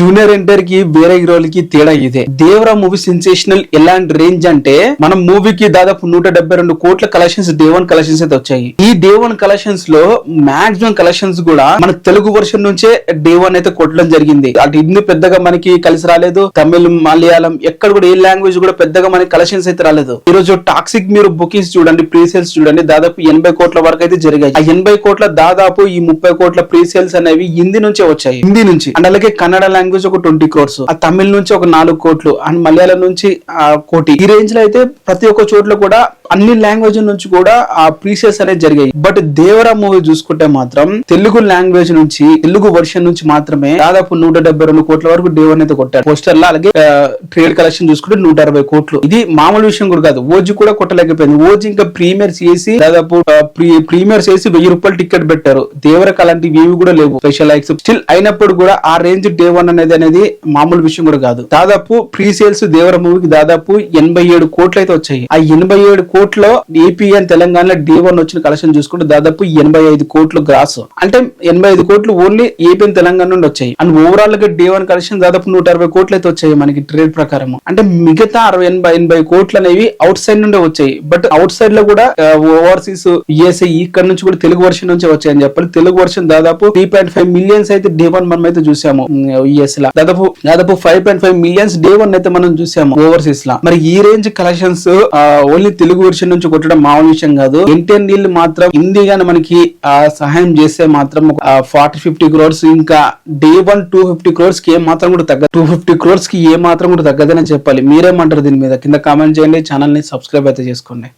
Junior NTR కి వేరే హీరోలకి తేడా ఇదే. దేవరా మూవీ సెన్సేషనల్ ఎలాంటి రేంజ్ అంటే మనం మూవీకి దాదాపు 172 కోట్ల కలెక్షన్స్ డే వన్ కలెక్షన్స్ అయితే వచ్చాయి. ఈ డే వన్ కలెక్షన్స్ లో మాక్సిమం కలెక్షన్స్ కూడా మన తెలుగు వర్షన్ నుంచే డే వన్ అయితే కొట్టడం జరిగింది. అటు హిందీ పెద్దగా మనకి కలిసి రాలేదు, తమిళ్ మలయాళం ఎక్కడ కూడా ఏ లాంగ్వేజ్ కూడా పెద్దగా మనకి కలెక్షన్స్ అయితే రాలేదు. ఈ రోజు టాక్సిక్ మీరు బుకింగ్స్ చూడండి, ప్రీ సేల్స్ చూడండి, దాదాపు 80 కోట్ల వరకు అయితే జరిగాయి. ఆ 80 కోట్ల దాదాపు ఈ 30 కోట్ల ప్రీ సేల్స్ అనేవి హిందీ నుంచే వచ్చాయి. హిందీ నుంచి అండ్ అలాగే కన్నడ లాంగ్వేజ్ ఒక 20 crores, ఆ తమిళ నుంచి ఒక 4 కోట్లు అండ్ మలయాళం నుంచి కోటి. ఈ రేంజ్ లో అయితే ప్రతి ఒక్క చోట్ల కూడా అన్ని లాంగ్వేజ్ నుంచి కూడా ఆ ప్రీసేల్స్ అనేది జరిగాయి. బట్ దేవరా మూవీ చూసుకుంటే మాత్రం తెలుగు లాంగ్వేజ్ నుంచి తెలుగు వర్షన్ నుంచి మాత్రమే దాదాపు 172 కోట్ల వరకు డే వన్ అయితే కొట్టారు పోస్టర్ లా. అలాగే ట్రేడ్ కలెక్షన్ చూసుకుంటే 160 కోట్లు. ఇది మామూలు విషయం కూడా కాదు. ఓజీ కూడా కొట్టలేకపోయింది. ఓజీ ఇంకా ప్రీమియర్స్ చేసి దాదాపు ప్రీమియర్స్ చేసి 1000 రూపాయలు టికెట్ పెట్టారు. దేవరకు అలాంటివి ఏవి కూడా లేవు స్పెషల్ లైక్స్. స్టిల్ అయినప్పుడు కూడా ఆ రేంజ్ డే వన్ అనేది మామూలు విషయం కూడా కాదు. దాదాపు ప్రీ సేల్స్ దేవర మూవీకి దాదాపు 87 కోట్లు అయితే వచ్చాయి. ఆ 87 కోట్లో ఏపీ అండ్ తెలంగాణలో డే వన్ వచ్చిన కలెక్షన్ చూసుకుంటే దాదాపు 85 కోట్లు గ్రాస్. అంటే 85 కోట్లు ఓన్లీ ఏపీ అండ్ తెలంగాణ నుండి వచ్చాయి. అండ్ ఓవరాల్ గా డే వన్ కలెక్షన్ దాదాపు 160 కోట్లు అయితే వచ్చాయి మనకి ట్రేడ్ ప్రకారం. అంటే మిగతా 60-80 కోట్లు అనేవి అవుట్ సైడ్ నుండే వచ్చాయి. బట్ అవుట్ సైడ్ లో కూడా ఓవర్సీస్ యుఎస్ఏ ఇక్కడ నుంచి కూడా తెలుగు వర్షన్ నుంచి వచ్చాయని చెప్పాలి. తెలుగు వర్షన్ దాదాపు 3.5 మిలియన్స్ అయితే డే వన్ మనం అయితే చూసాము. యుఎస్ లా దాదాపు 5.5 మిలియన్స్ డే వన్ అయితే మనం చూసాము ఓవర్సీస్ లా. మరి ఈ range collections only Telugu version నుంచి కొట్టడం మామూలు విషయం కాదు. ఎన్టీఆర్ నీళ్ళు మాత్రం హిందీ గాని మనకి సహాయం చేస్తే మాత్రం 40-50 crores, ఇంకా డే వన్ 250 crores కి ఏ మాత్రం కూడా తగ్గదు. 250 crores కి ఏ మాత్రం కూడా తగ్గదని చెప్పాలి. మీరేమంటారు దీని మీద? కింద కామెంట్ చేయండి. ఛానల్ ని సబ్స్క్రైబ్ అయితే చేసుకోండి.